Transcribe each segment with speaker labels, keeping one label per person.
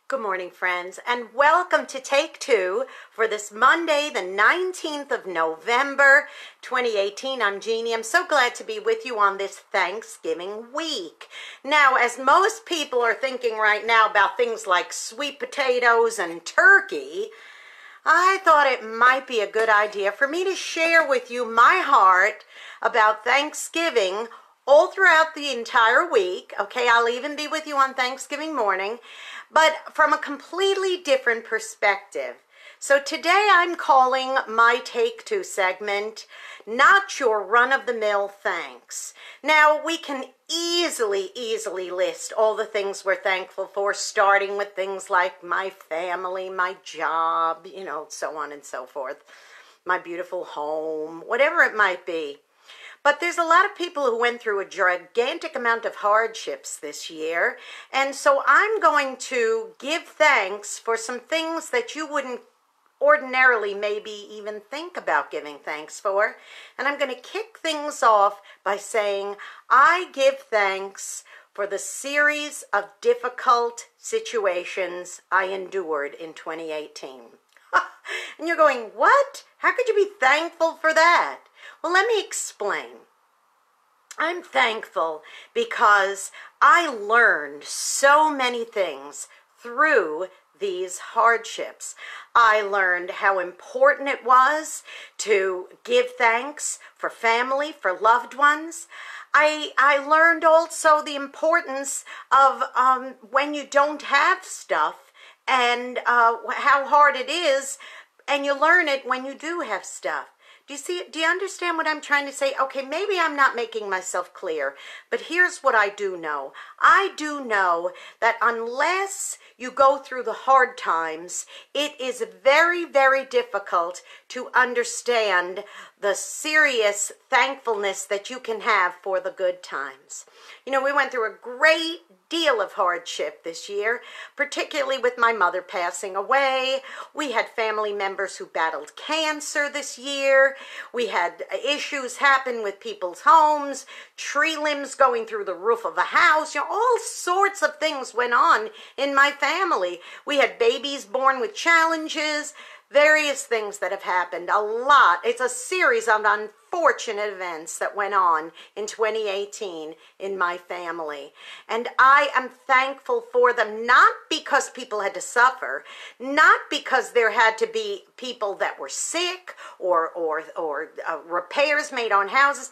Speaker 1: Good morning, friends, and welcome to Take Two for this Monday, the 19th of November, 2018. I'm Jeanne. I'm so glad to be with you on this Thanksgiving week. Now, as most people are thinking right now about things like sweet potatoes and turkey, I thought it might be a good idea for me to share with you my heart about Thanksgiving all throughout the entire week. Okay, I'll even be with you on Thanksgiving morning, but from a completely different perspective. So today I'm calling my Take Two segment, Not Your Run-of-the-Mill Thanks. Now, we can easily list all the things we're thankful for, starting with things like my family, my job, so on and so forth, my beautiful home, whatever it might be. But there's a lot of people who went through a gigantic amount of hardships this year, and so I'm going to give thanks for some things that you wouldn't ordinarily maybe even think about giving thanks for. And I'm going to kick things off by saying I give thanks for the series of difficult situations I endured in 2018. And you're going, what? How could you be thankful for that? Well, let me explain. I'm thankful because I learned so many things through these hardships. I learned how important it was to give thanks for family, for loved ones. I learned also the importance of when you don't have stuff and how hard it is, and you learn it when you do have stuff. Do you understand what I'm trying to say? Okay, maybe I'm not making myself clear, but here's what I do know. I do know that unless you go through the hard times, it is very, very difficult to understand the serious thankfulness that you can have for the good times. We went through a great deal of hardship this year, particularly with my mother passing away. We had family members who battled cancer this year. We had issues happen with people's homes, tree limbs going through the roof of a house. All sorts of things went on in my family. We had babies born with challenges, various things that have happened, a lot. It's a series of unfortunate events that went on in 2018 in my family. And I am thankful for them, not because people had to suffer, not because there had to be people that were sick or repairs made on houses.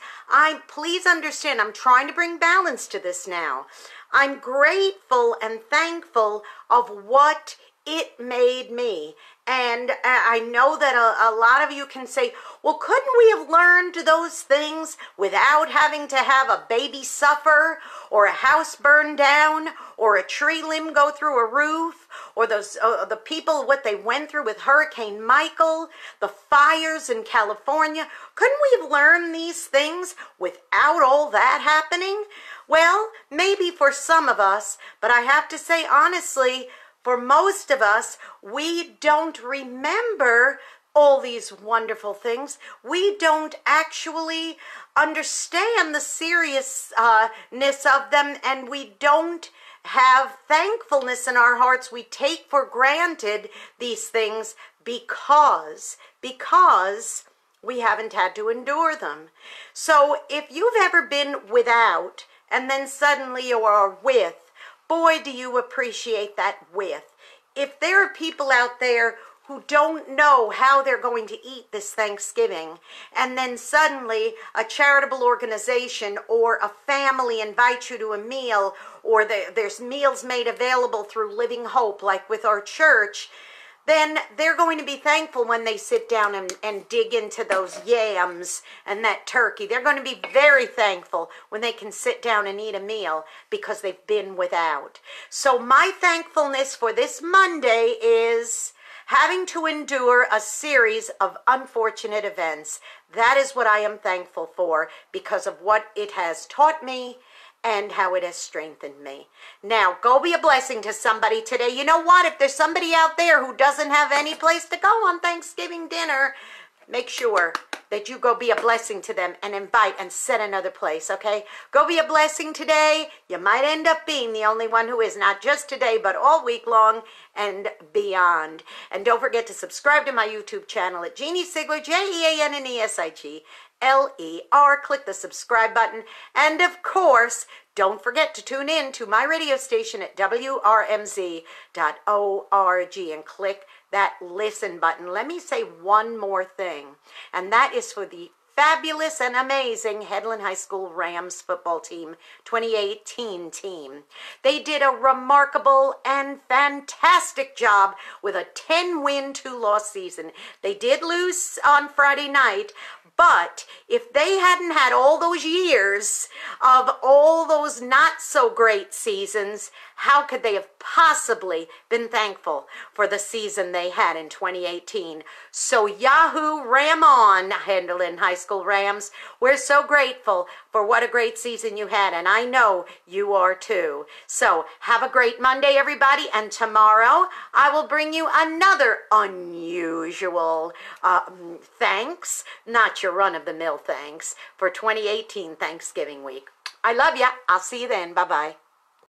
Speaker 1: Please understand, I'm trying to bring balance to this now. I'm grateful and thankful of what it made me. And I know that a lot of you can say, well, couldn't we have learned those things without having to have a baby suffer, or a house burn down, or a tree limb go through a roof, or the people, what they went through with Hurricane Michael, the fires in California? Couldn't we have learned these things without all that happening? Well, maybe for some of us, but I have to say honestly, for most of us, we don't remember all these wonderful things. We don't actually understand the seriousness of them, and we don't have thankfulness in our hearts. We take for granted these things because we haven't had to endure them. So if you've ever been without and then suddenly you are with, boy, do you appreciate that with. If there are people out there who don't know how they're going to eat this Thanksgiving, and then suddenly a charitable organization or a family invites you to a meal, or there's meals made available through Living Hope, like with our church, then they're going to be thankful when they sit down and dig into those yams and that turkey. They're going to be very thankful when they can sit down and eat a meal because they've been without. So my thankfulness for this Monday is having to endure a series of unfortunate events. That is what I am thankful for because of what it has taught me and how it has strengthened me. Now, go be a blessing to somebody today. You know what? If there's somebody out there who doesn't have any place to go on Thanksgiving dinner, make sure that you go be a blessing to them and invite and set another place, okay? Go be a blessing today. You might end up being the only one who is, not just today, but all week long and beyond. And don't forget to subscribe to my YouTube channel at Jeannie Sigler, JeanneSigler. Click the subscribe button. And of course, don't forget to tune in to my radio station at WRMZ.org and click that listen button. Let me say one more thing, and that is for the fabulous and amazing Headland High School Rams football team, 2018 team. They did a remarkable and fantastic job with a 10-win, 2-loss season. They did lose on Friday night, but if they hadn't had all those years of all those not so great seasons, how could they have possibly been thankful for the season they had in 2018? So Yahoo, ram on, Headland High School Rams. We're so grateful for what a great season you had, and I know you are too. So have a great Monday, everybody, and tomorrow I will bring you another unusual thanks, not your run-of-the-mill thanks, for 2018 Thanksgiving week. I love ya. I'll see you then. Bye-bye.